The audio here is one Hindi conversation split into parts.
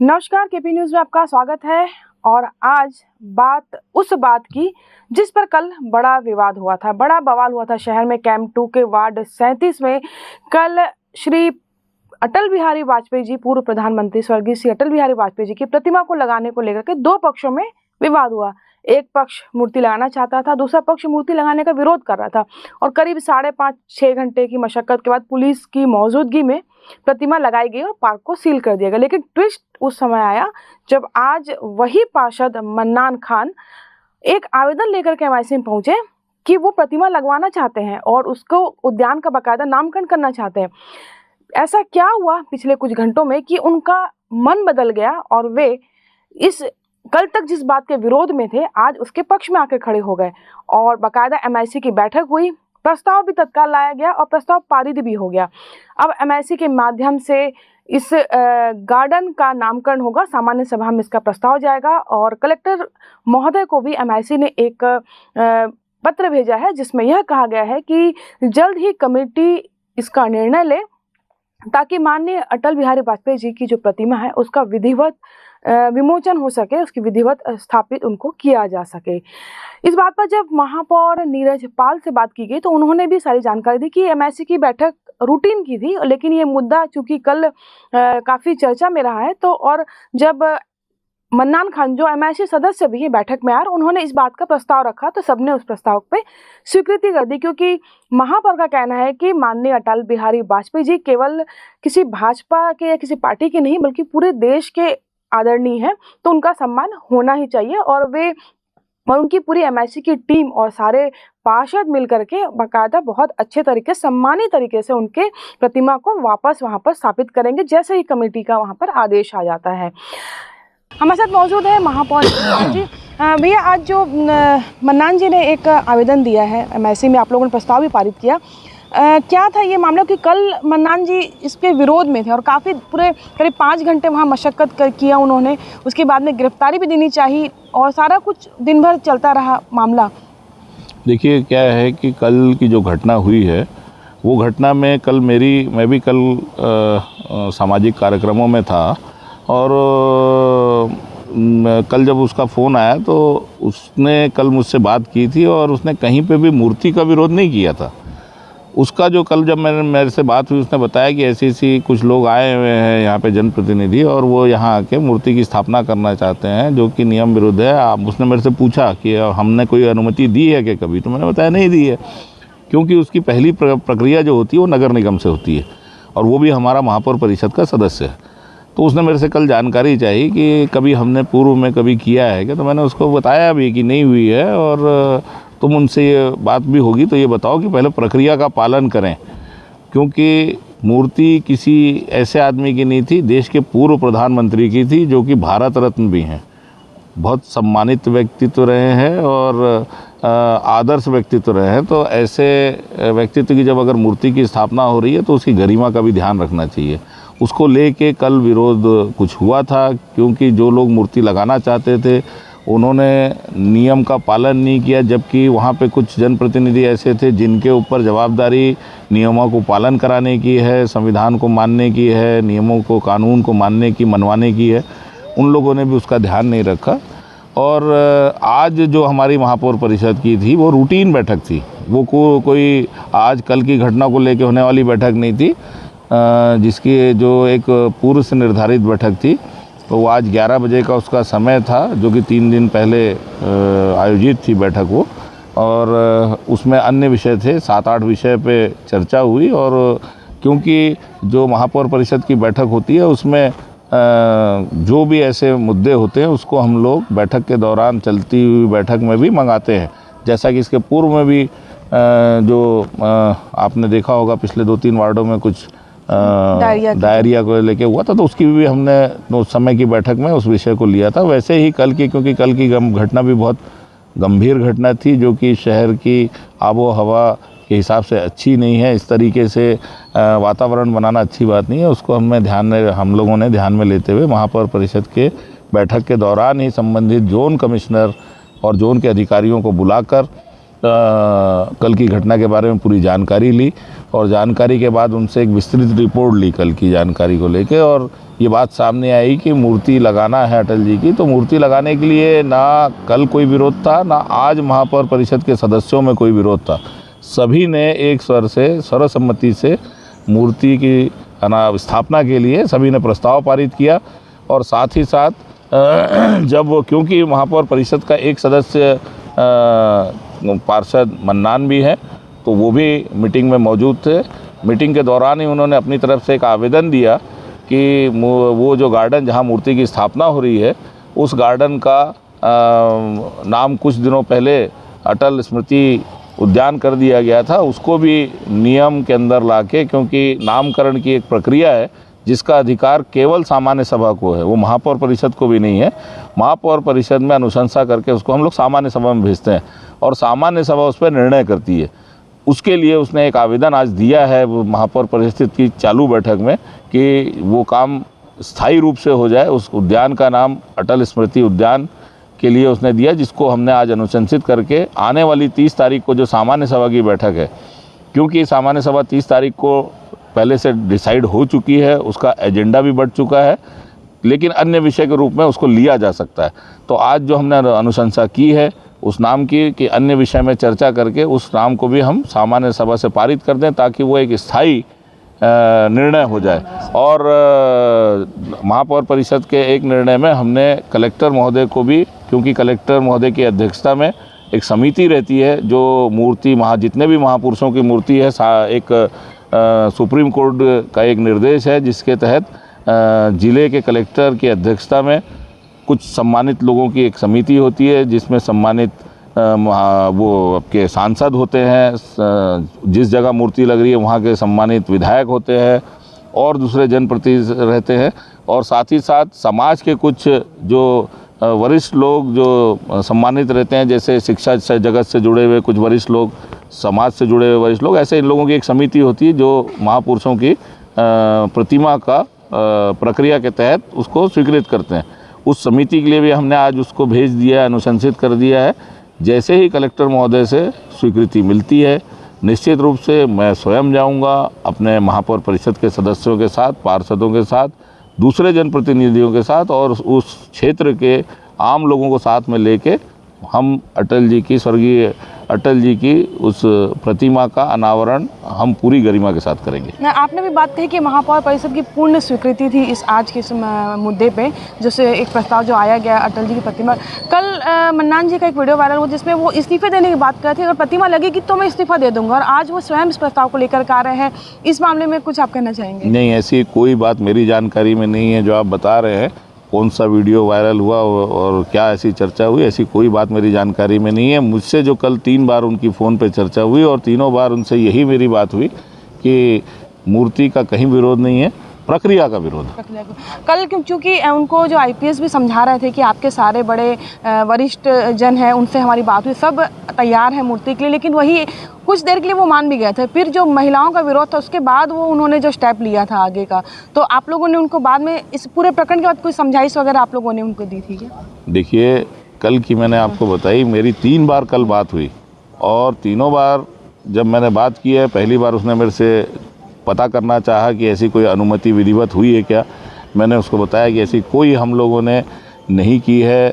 नमस्कार, केपी न्यूज़ में आपका स्वागत है। और आज उस बात की जिस पर कल बड़ा विवाद हुआ था, बड़ा बवाल हुआ था शहर में। कैंप 2 के वार्ड 37 में कल श्री अटल बिहारी वाजपेयी जी, पूर्व प्रधानमंत्री स्वर्गीय श्री अटल बिहारी वाजपेयी जी की प्रतिमा को लगाने को लेकर के दो पक्षों में विवाद हुआ। एक पक्ष मूर्ति लगाना चाहता था, दूसरा पक्ष मूर्ति लगाने का विरोध कर रहा था। और करीब 5.5-6 घंटे की मशक्कत के बाद पुलिस की मौजूदगी में प्रतिमा लगाई गई और पार्क को सील कर दिया गया। लेकिन ट्विस्ट उस समय आया जब आज वही पार्षद मन्नान खान एक आवेदन लेकर के एमआईसी में पहुंचे कि वो प्रतिमा लगवाना चाहते हैं और उसको उद्यान का बाकायदा नामकरण करना चाहते हैं। ऐसा क्या हुआ पिछले कुछ घंटों में कि उनका मन बदल गया और वे इस कल तक जिस बात के विरोध में थे आज उसके पक्ष में आकर खड़े हो गए और बाकायदा एमआईसी की बैठक हुई। प्रस्ताव भी तत्काल लाया गया और प्रस्ताव पारित भी हो गया। अब एमआईसी के माध्यम से इस गार्डन का नामकरण होगा, सामान्य सभा में इसका प्रस्ताव जाएगा और कलेक्टर महोदय को भी एमआईसी ने एक पत्र भेजा है जिसमें यह कहा गया है कि जल्द ही कमेटी इसका निर्णय ले ताकि माननीय अटल बिहारी वाजपेयी जी की जो प्रतिमा है उसका विधिवत विमोचन हो सके, उसकी विधिवत स्थापित उनको किया जा सके। इस बात पर जब महापौर नीरज पाल से बात की गई तो उन्होंने भी सारी जानकारी दी कि एमआईसी की बैठक रूटीन की थी, लेकिन ये मुद्दा चूंकि कल काफ़ी चर्चा में रहा है तो और जब मन्नान खान जो एमआईसी सदस्य भी है बैठक में आए, उन्होंने इस बात का प्रस्ताव रखा तो सबने उस प्रस्ताव पे स्वीकृति कर दी, क्योंकि महापौर का कहना है कि माननीय अटल बिहारी वाजपेयी जी केवल किसी भाजपा के या किसी पार्टी के नहीं बल्कि पूरे देश के आदरणीय है, तो उनका सम्मान होना ही चाहिए। और उनकी पूरी एमआईसी की टीम और सारे पार्षद मिलकर के बाकायदा बहुत अच्छे तरीके सम्मानित तरीके से उनके प्रतिमा को वापस वहां पर स्थापित करेंगे जैसे ही कमेटी का वहां पर आदेश आ जाता है। हमारे साथ मौजूद है महापौर जी। भैया, आज जो मन्नान जी ने एक आवेदन दिया है एमआईसी में, आप लोगों ने प्रस्ताव भी पारित किया, क्या था ये मामला कि कल मन्नान जी इसके विरोध में थे और काफ़ी पूरे करीब 5 घंटे वहाँ मशक्कत किया उन्होंने, उसके बाद में गिरफ्तारी भी देनी चाहिए और सारा कुछ दिन भर चलता रहा मामला। देखिए, क्या है कि कल की जो घटना हुई है वो घटना में मैं भी कल सामाजिक कार्यक्रमों में था और कल जब उसका फ़ोन आया तो उसने कल मुझसे बात की थी और उसने कहीं पे भी मूर्ति का विरोध नहीं किया था। उसका जो कल जब मेरे से बात हुई उसने बताया कि ऐसी कुछ लोग आए हुए हैं यहाँ पे जनप्रतिनिधि और वो यहाँ आके मूर्ति की स्थापना करना चाहते हैं जो कि नियम विरुद्ध है। उसने मेरे से पूछा कि हमने कोई अनुमति दी है क्या कभी, तो मैंने बताया नहीं दी है, क्योंकि उसकी पहली प्रक्रिया जो होती है वो नगर निगम से होती है और वो भी हमारा महापौर परिषद का सदस्य है। तो उसने मेरे से कल जानकारी चाहिए कि कभी हमने पूर्व में कभी किया है क्या, तो मैंने उसको बताया भी कि नहीं हुई है और तुम उनसे ये बात भी होगी तो ये बताओ कि पहले प्रक्रिया का पालन करें, क्योंकि मूर्ति किसी ऐसे आदमी की नहीं थी, देश के पूर्व प्रधानमंत्री की थी जो कि भारत रत्न भी हैं, बहुत सम्मानित व्यक्तित्व रहे हैं और आदर्श व्यक्तित्व रहे हैं। तो ऐसे व्यक्तित्व की जब अगर मूर्ति की स्थापना हो रही है तो उसकी गरिमा का भी ध्यान रखना चाहिए। उसको लेके कल विरोध कुछ हुआ था, क्योंकि जो लोग मूर्ति लगाना चाहते थे उन्होंने नियम का पालन नहीं किया, जबकि वहाँ पे कुछ जनप्रतिनिधि ऐसे थे जिनके ऊपर जवाबदारी नियमों को पालन कराने की है, संविधान को मानने की है, नियमों को कानून को मनवाने की है, उन लोगों ने भी उसका ध्यान नहीं रखा। और आज जो हमारी महापौर परिषद की थी वो रूटीन बैठक थी, वो कोई आज कल की घटना को लेकर होने वाली बैठक नहीं थी, जिसकी जो एक पूर्व से निर्धारित बैठक थी तो वो आज 11 बजे का उसका समय था, जो कि 3 दिन पहले आयोजित थी बैठक वो, और उसमें अन्य विषय थे, 7-8 विषय पे चर्चा हुई। और क्योंकि जो महापौर परिषद की बैठक होती है उसमें जो भी ऐसे मुद्दे होते हैं उसको हम लोग बैठक के दौरान चलती हुई बैठक में भी मंगाते हैं, जैसा कि इसके पूर्व में भी जो आपने देखा होगा पिछले 2-3 वार्डों में कुछ डायरिया को लेके हुआ था, तो उसकी भी हमने उस समय की बैठक में उस विषय को लिया था। वैसे ही कल की, क्योंकि कल की घटना भी बहुत गंभीर घटना थी जो कि शहर की आबो हवा के हिसाब से अच्छी नहीं है, इस तरीके से वातावरण बनाना अच्छी बात नहीं है, उसको हम लोगों ने ध्यान में लेते हुए महापौर परिषद के बैठक के दौरान ही संबंधित जोन कमिश्नर और जोन के अधिकारियों को बुलाकर कल की घटना के बारे में पूरी जानकारी ली और जानकारी के बाद उनसे एक विस्तृत रिपोर्ट ली कल की जानकारी को लेके, और ये बात सामने आई कि मूर्ति लगाना है अटल जी की। तो मूर्ति लगाने के लिए ना कल कोई विरोध था, ना आज महापौर परिषद के सदस्यों में कोई विरोध था। सभी ने एक स्वर से सर्वसम्मति से मूर्ति की स्थापना के लिए सभी ने प्रस्ताव पारित किया। और साथ ही साथ जब क्योंकि महापौर परिषद का एक सदस्य पार्षद मन्नान भी है, तो वो भी मीटिंग में मौजूद थे। मीटिंग के दौरान ही उन्होंने अपनी तरफ से एक आवेदन दिया कि वो जो गार्डन जहां मूर्ति की स्थापना हो रही है, उस गार्डन का नाम कुछ दिनों पहले अटल स्मृति उद्यान कर दिया गया था, उसको भी नियम के अंदर लाके, क्योंकि नामकरण की एक प्रक्रिया है जिसका अधिकार केवल सामान्य सभा को है, वो महापौर परिषद को भी नहीं है। महापौर परिषद में अनुशंसा करके उसको हम लोग सामान्य सभा में भेजते हैं और सामान्य सभा उस पर निर्णय करती है। उसके लिए उसने एक आवेदन आज दिया है वो महापौर परिषद की चालू बैठक में कि वो काम स्थायी रूप से हो जाए। उस उद्यान का नाम अटल स्मृति उद्यान के लिए उसने दिया, जिसको हमने आज अनुशंसित करके आने वाली 30 तारीख को जो सामान्य सभा की बैठक है, क्योंकि सामान्य सभा 30 तारीख को पहले से डिसाइड हो चुकी है, उसका एजेंडा भी बढ़ चुका है, लेकिन अन्य विषय के रूप में उसको लिया जा सकता है। तो आज जो हमने अनुशंसा की है उस नाम की कि अन्य विषय में चर्चा करके उस नाम को भी हम सामान्य सभा से पारित कर दें, ताकि वो एक स्थायी निर्णय हो जाए। और महापौर परिषद के एक निर्णय में हमने कलेक्टर महोदय को भी, क्योंकि कलेक्टर महोदय की अध्यक्षता में एक समिति रहती है जो मूर्ति जितने भी महापुरुषों की मूर्ति है, एक सुप्रीम कोर्ट का एक निर्देश है जिसके तहत ज़िले के कलेक्टर की अध्यक्षता में कुछ सम्मानित लोगों की एक समिति होती है, जिसमें सम्मानित वो आपके सांसद होते हैं, जिस जगह मूर्ति लग रही है वहाँ के सम्मानित विधायक होते हैं और दूसरे जनप्रतिनिधि रहते हैं, और साथ ही साथ समाज के कुछ जो वरिष्ठ लोग जो सम्मानित रहते हैं, जैसे शिक्षा जगत से जुड़े हुए कुछ वरिष्ठ लोग, समाज से जुड़े हुए वरिष्ठ लोग, ऐसे इन लोगों की एक समिति होती है जो महापुरुषों की प्रतिमा का प्रक्रिया के तहत उसको स्वीकृत करते हैं। उस समिति के लिए भी हमने आज उसको भेज दिया है, अनुशंसित कर दिया है। जैसे ही कलेक्टर महोदय से स्वीकृति मिलती है, निश्चित रूप से मैं स्वयं जाऊंगा अपने महापौर परिषद के सदस्यों के साथ, पार्षदों के साथ, दूसरे जनप्रतिनिधियों के साथ और उस क्षेत्र के आम लोगों को साथ में लेके हम अटल जी की, स्वर्गीय अटल जी की उस प्रतिमा का अनावरण हम पूरी गरिमा के साथ करेंगे। आपने भी बात कही कि महापौर परिषद की पूर्ण स्वीकृति थी इस आज के इस मुद्दे पे, जैसे एक प्रस्ताव जो आया गया अटल जी की प्रतिमा। कल मन्नान जी का एक वीडियो वायरल हुआ जिसमें वो इस्तीफे देने की बात कर रहे थे, अगर प्रतिमा लगेगी तो मैं इस्तीफा दे दूंगा, और आज वो स्वयं इस प्रस्ताव को लेकर आ रहे हैं। इस मामले में कुछ आप कहना चाहेंगे? नहीं, ऐसी कोई बात मेरी जानकारी में नहीं है जो आप बता रहे हैं। कौन सा वीडियो वायरल हुआ और क्या ऐसी चर्चा हुई, ऐसी कोई बात मेरी जानकारी में नहीं है। मुझसे जो कल 3 बार उनकी फ़ोन पे चर्चा हुई और तीनों बार उनसे यही मेरी बात हुई कि मूर्ति का कहीं विरोध नहीं है, प्रक्रिया का विरोध है। कल क्योंकि उनको जो आईपीएस भी समझा रहे थे कि आपके सारे बड़े वरिष्ठ जन हैं, उनसे हमारी बात हुई, सब तैयार है मूर्ति के लिए, लेकिन वही कुछ देर के लिए वो मान भी गए थे। फिर जो महिलाओं का विरोध था उसके बाद वो उन्होंने जो स्टेप लिया था आगे का, तो आप लोगों ने उनको बाद में इस पूरे प्रकरण के बाद कोई समझाइश वगैरह आप लोगों ने उनको दी थी क्या? देखिए, कल की मैंने आपको बताई, मेरी 3 बार कल बात हुई और तीनों बार जब मैंने बात की है, पहली बार उसने मेरे से पता करना चाहा कि ऐसी कोई अनुमति विधिवत हुई है क्या। मैंने उसको बताया कि ऐसी कोई हम लोगों ने नहीं की है।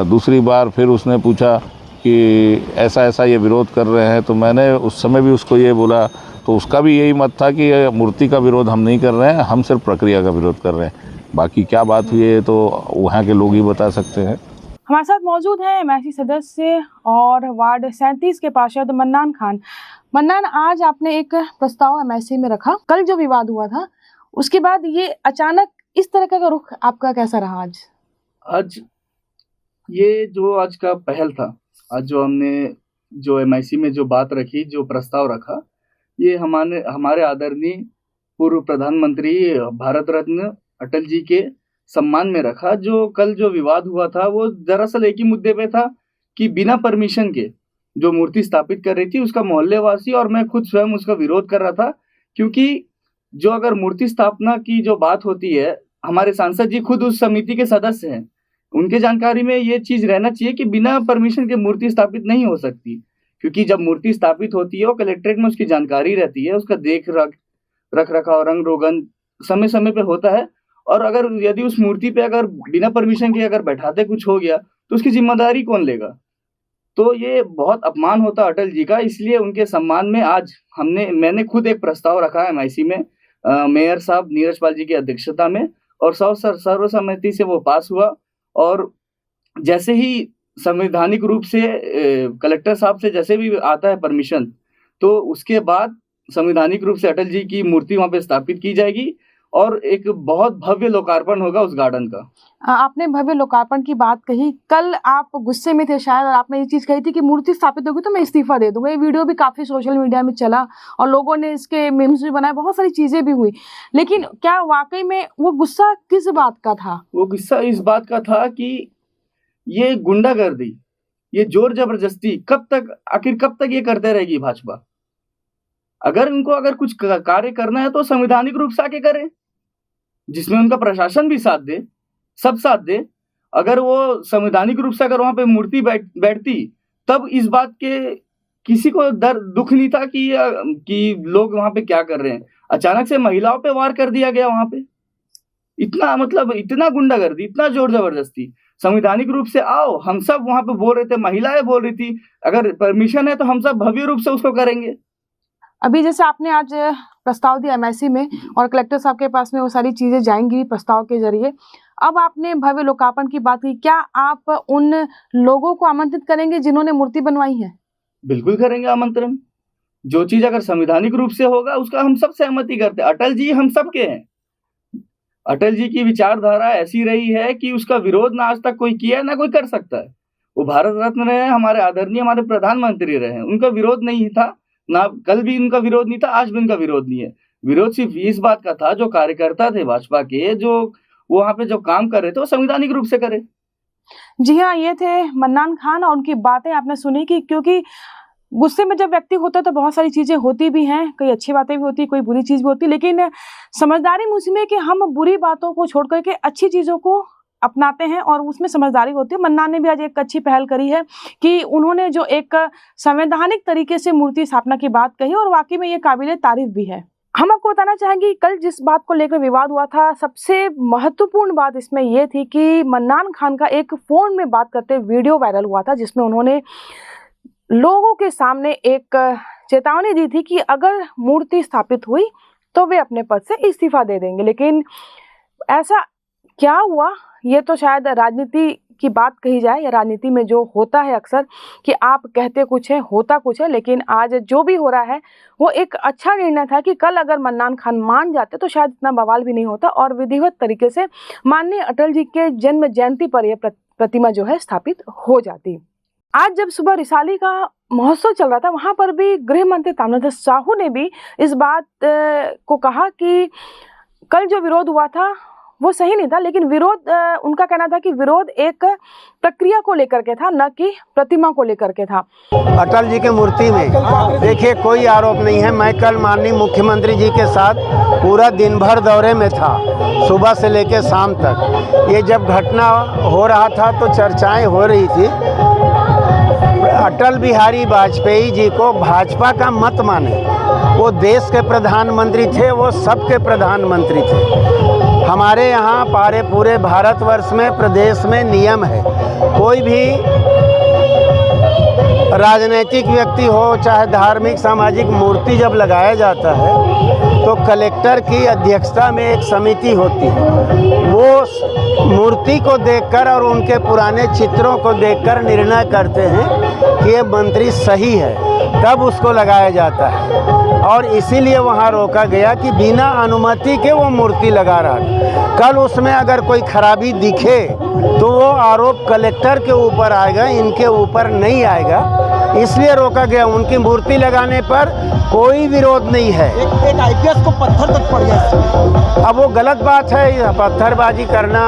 दूसरी बार फिर उसने पूछा कि ऐसा ऐसा ये विरोध कर रहे हैं, तो मैंने उस समय भी उसको ये बोला, तो उसका भी यही मत था कि मूर्ति का विरोध हम नहीं कर रहे हैं, हम सिर्फ प्रक्रिया का विरोध कर रहे हैं। बाकी क्या बात हुई है तो वहाँ के लोग ही बता सकते हैं। हमारे साथ मौजूद हैं एमआईसी सदस्य और वार्ड 37 के पार्षद मन्नान खान। मन्नान, आज आपने एक प्रस्ताव एमआईसी में रखा, कल जो विवाद हुआ था उसके बाद ये अचानक इस तरह का रुख आपका कैसा रहा? आज ये जो आज का पहल था, आज जो हमने जो एमआईसी में जो बात रखी, जो प्रस्ताव रखा, ये हमारे आदरणीय पूर्व प्रधानमंत्री भारत रत्न अटल जी के सम्मान में रखा। जो कल जो विवाद हुआ था वो दरअसल एक ही मुद्दे पे था कि बिना परमिशन के जो मूर्ति स्थापित कर रही थी उसका मोहल्लेवासी और मैं खुद स्वयं उसका विरोध कर रहा था, क्योंकि जो अगर मूर्ति स्थापना की जो बात होती है, हमारे सांसद जी खुद उस समिति के सदस्य हैं, उनके जानकारी में ये चीज रहना चाहिए कि बिना परमिशन के मूर्ति स्थापित नहीं हो सकती, क्योंकि जब मूर्ति स्थापित होती है वो कलेक्ट्रेट में उसकी जानकारी रहती है, उसका रख रखाव, रंग रोगन समय समय पे होता है। और अगर यदि उस मूर्ति पे अगर बिना परमिशन के अगर बैठाते कुछ हो गया तो उसकी जिम्मेदारी कौन लेगा? तो ये बहुत अपमान होता अटल जी का। इसलिए उनके सम्मान में आज मैंने खुद एक प्रस्ताव रखा है MIC में, मेयर साहब नीरज पाल जी की अध्यक्षता में, और सर्वसम्मति से वो पास हुआ। और जैसे ही संवैधानिक रूप से कलेक्टर साहब से जैसे भी आता है परमिशन, तो उसके बाद संवैधानिक रूप से अटल जी की मूर्ति वहां पे स्थापित की जाएगी और एक बहुत भव्य लोकार्पण होगा उस गार्डन का। आपने भव्य लोकार्पण की बात कही, कल आप गुस्से में थे शायद और आपने ये चीज कही थी कि मूर्ति स्थापित होगी तो मैं इस्तीफा दे दूंगा। ये वीडियो भी काफी सोशल मीडिया में चला और लोगों ने इसके मीम्स भी बनाए, बहुत सारी चीजें भी हुई, लेकिन क्या वाकई में वो गुस्सा किस बात का था? वो गुस्सा इस बात का था कि ये गुंडागर्दी, ये जोर जबरदस्ती आखिर कब तक ये करते रहेगी भाजपा? अगर अगर कुछ कार्य करना है तो संवैधानिक रूप से आके करे, जिसमें उनका प्रशासन भी साथ दे, सब साथ दे। अगर वो संवैधानिक रूप से अगर वहां पे मूर्ति बैठती तब इस बात के किसी को दुख नहीं था कि लोग वहां पे क्या कर रहे हैं। अचानक से महिलाओं पे वार कर दिया गया वहां पे। इतना गुंडागर्दी, इतना जोर जबरदस्ती। संवैधानिक रूप से आओ, हम सब वहां पे बोल रहे थे, महिलाएं बोल रही थी, अगर परमिशन है तो हम सब भव्य रूप से उसको करेंगे। अभी जैसे आपने आज प्रस्ताव दिया MIC में और कलेक्टर साहब के पास में वो सारी चीजें जाएंगी प्रस्ताव के जरिए, अब आपने भव्य लोकार्पण की बात की, क्या आप उन लोगों को आमंत्रित करेंगे जिन्होंने मूर्ति बनवाई है? बिल्कुल करेंगे आमंत्रण। जो चीज अगर संवैधानिक रूप से होगा उसका हम सब सहमति करते हैं। अटल जी हम सबके हैं। अटल जी की विचारधारा ऐसी रही है कि उसका विरोध ना आज तक कोई किया ना कोई कर सकता है। वो भारत रत्न रहे, हमारे आदरणीय हमारे प्रधानमंत्री रहे, उनका विरोध नहीं था, ना कल भी उनका विरोध नहीं था, आज भी उनका विरोध नहीं है। विरोध सिर्फ इस बात का था, जो कार्यकर्ता थे भाजपा के, जो वहां पे जो काम कर रहे थे वो संवैधानिक रूप से करे। जी हाँ, ये थे मन्नान खान और उनकी बातें आपने सुनी कि क्योंकि गुस्से में जब व्यक्ति होता है तो बहुत सारी चीजें होती भी हैं, कोई अच्छी बातें भी होती है, कोई बुरी चीज भी होती है, लेकिन समझदारी मुझमें कि हम बुरी बातों को छोड़ करके अच्छी चीजों को अपनाते हैं और उसमें समझदारी होती है। मन्नान ने भी आज एक अच्छी पहल करी है कि उन्होंने जो एक संवैधानिक तरीके से मूर्ति स्थापना की बात कही और वाकई में ये काबिले तारीफ भी है। हम आपको बताना चाहेंगे कल जिस बात को लेकर विवाद हुआ था, सबसे महत्वपूर्ण बात इसमें यह थी कि मन्नान खान का एक फोन में बात करते वीडियो वायरल हुआ था, जिसमें उन्होंने लोगों के सामने एक चेतावनी दी थी कि अगर मूर्ति स्थापित हुई तो वे अपने पद से इस्तीफा दे देंगे। लेकिन ऐसा क्या हुआ, ये तो शायद राजनीति की बात कही जाए, या राजनीति में जो होता है अक्सर कि आप कहते कुछ है होता कुछ है, लेकिन आज जो भी हो रहा है वो एक अच्छा निर्णय था कि कल अगर मन्नान खान मान जाते तो शायद इतना बवाल भी नहीं होता और विधिवत तरीके से माननीय अटल जी के जन्म जयंती पर यह प्रतिमा जो है स्थापित हो जाती। आज जब सुबह रिसाली का महोत्सव चल रहा था, वहां पर भी गृह मंत्री ताम्रध्वज साहू ने भी इस बात को कहा कि कल जो विरोध हुआ था वो सही नहीं था, लेकिन विरोध उनका कहना था कि विरोध एक प्रक्रिया को लेकर के था, न कि प्रतिमा को लेकर के था। अटल जी के मूर्ति में देखिए कोई आरोप नहीं है। मैं कल माननीय मुख्यमंत्री जी के साथ पूरा दिन भर दौरे में था, सुबह से लेकर शाम तक। ये जब घटना हो रहा था तो चर्चाएं हो रही थी। अटल बिहारी वाजपेयी जी को भाजपा का मत माने, वो देश के प्रधानमंत्री थे, वो सबके प्रधानमंत्री थे। हमारे यहाँ पूरे भारतवर्ष में प्रदेश में नियम है, कोई भी राजनीतिक व्यक्ति हो चाहे धार्मिक सामाजिक मूर्ति जब लगाया जाता है तो कलेक्टर की अध्यक्षता में एक समिति होती है। वो मूर्ति को देखकर और उनके पुराने चित्रों को देखकर निर्णय करते हैं कि ये मंत्री सही है, तब उसको लगाया जाता है। और इसीलिए वहाँ रोका गया कि बिना अनुमति के वो मूर्ति लगा रहा था। कल उसमें अगर कोई खराबी दिखे तो वो आरोप कलेक्टर के ऊपर आएगा, इनके ऊपर नहीं आएगा, इसलिए रोका गया। उनकी मूर्ति लगाने पर कोई विरोध नहीं है। एक IPS को पत्थर तक पड़ गया। अब वो गलत बात है, पत्थरबाजी करना,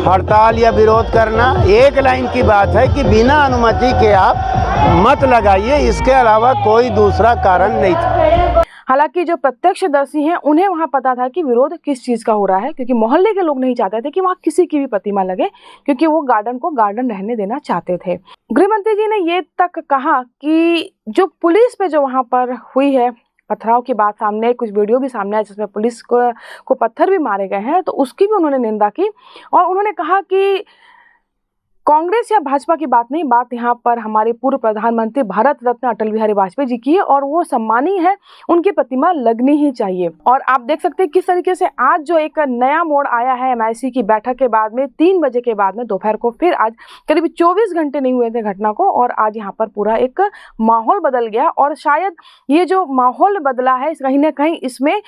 हड़ताल या विरोध करना। एक लाइन की बात है कि बिना अनुमति के आप मत लगाइए, इसके अलावा कोई दूसरा कारण नहीं था। हालांकि जो प्रत्यक्षदर्शी हैं उन्हें वहां पता था कि विरोध किस चीज का हो रहा है, क्योंकि मोहल्ले के लोग नहीं चाहते थे कि वहां किसी की भी प्रतिमा लगे, क्योंकि वो गार्डन को गार्डन रहने देना चाहते थे। गृह मंत्री जी ने ये तक कहा कि जो पुलिस पे जो वहां पर हुई है पथराव की बात सामने, कुछ वीडियो भी सामने आया जिसमें पुलिस को पत्थर भी मारे गए हैं, तो उसकी भी उन्होंने निंदा की और उन्होंने कहा कि कांग्रेस या भाजपा की बात नहीं, बात यहाँ पर हमारे पूर्व प्रधानमंत्री भारत रत्न अटल बिहारी वाजपेयी जी की है और वो सम्मानीय है, उनकी प्रतिमा लगनी ही चाहिए। और आप देख सकते हैं किस तरीके से आज जो एक नया मोड़ आया है MIC की बैठक के बाद में, 3 बजे के बाद में दोपहर को, फिर आज करीब 24 घंटे नहीं हुए थे घटना को और आज यहाँ पर पूरा एक माहौल बदल गया। और शायद ये जो माहौल बदला है कहीं ना कहीं इसमें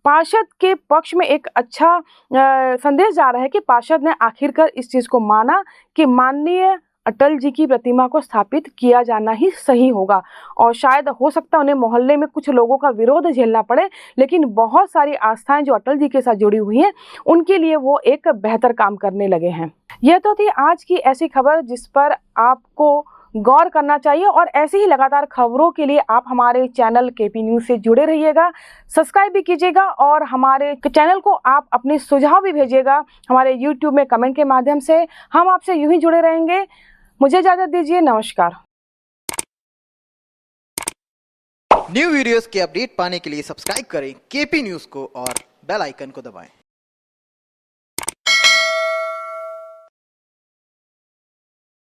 पार्षद के पक्ष में एक अच्छा संदेश जा रहा है कि पार्षद ने आखिरकार इस चीज को माना कि माननीय अटल जी की प्रतिमा को स्थापित किया जाना ही सही होगा। और शायद हो सकता है उन्हें मोहल्ले में कुछ लोगों का विरोध झेलना पड़े, लेकिन बहुत सारी आस्थाएं जो अटल जी के साथ जुड़ी हुई हैं उनके लिए वो एक बेहतर काम करने लगे हैं। यह तो थी आज की ऐसी खबर जिस पर आपको गौर करना चाहिए और ऐसी ही लगातार खबरों के लिए आप हमारे चैनल KP न्यूज़ से जुड़े रहिएगा, सब्सक्राइब भी कीजिएगा और हमारे चैनल को आप अपने सुझाव भी भेजिएगा हमारे YouTube में कमेंट के माध्यम से। हम आपसे यूं ही जुड़े रहेंगे। मुझे इजाजत दीजिए, नमस्कार। न्यू वीडियोस के अपडेट पाने के लिए सब्सक्राइब करें KP न्यूज़ को और बेल आइकन को दबाएं।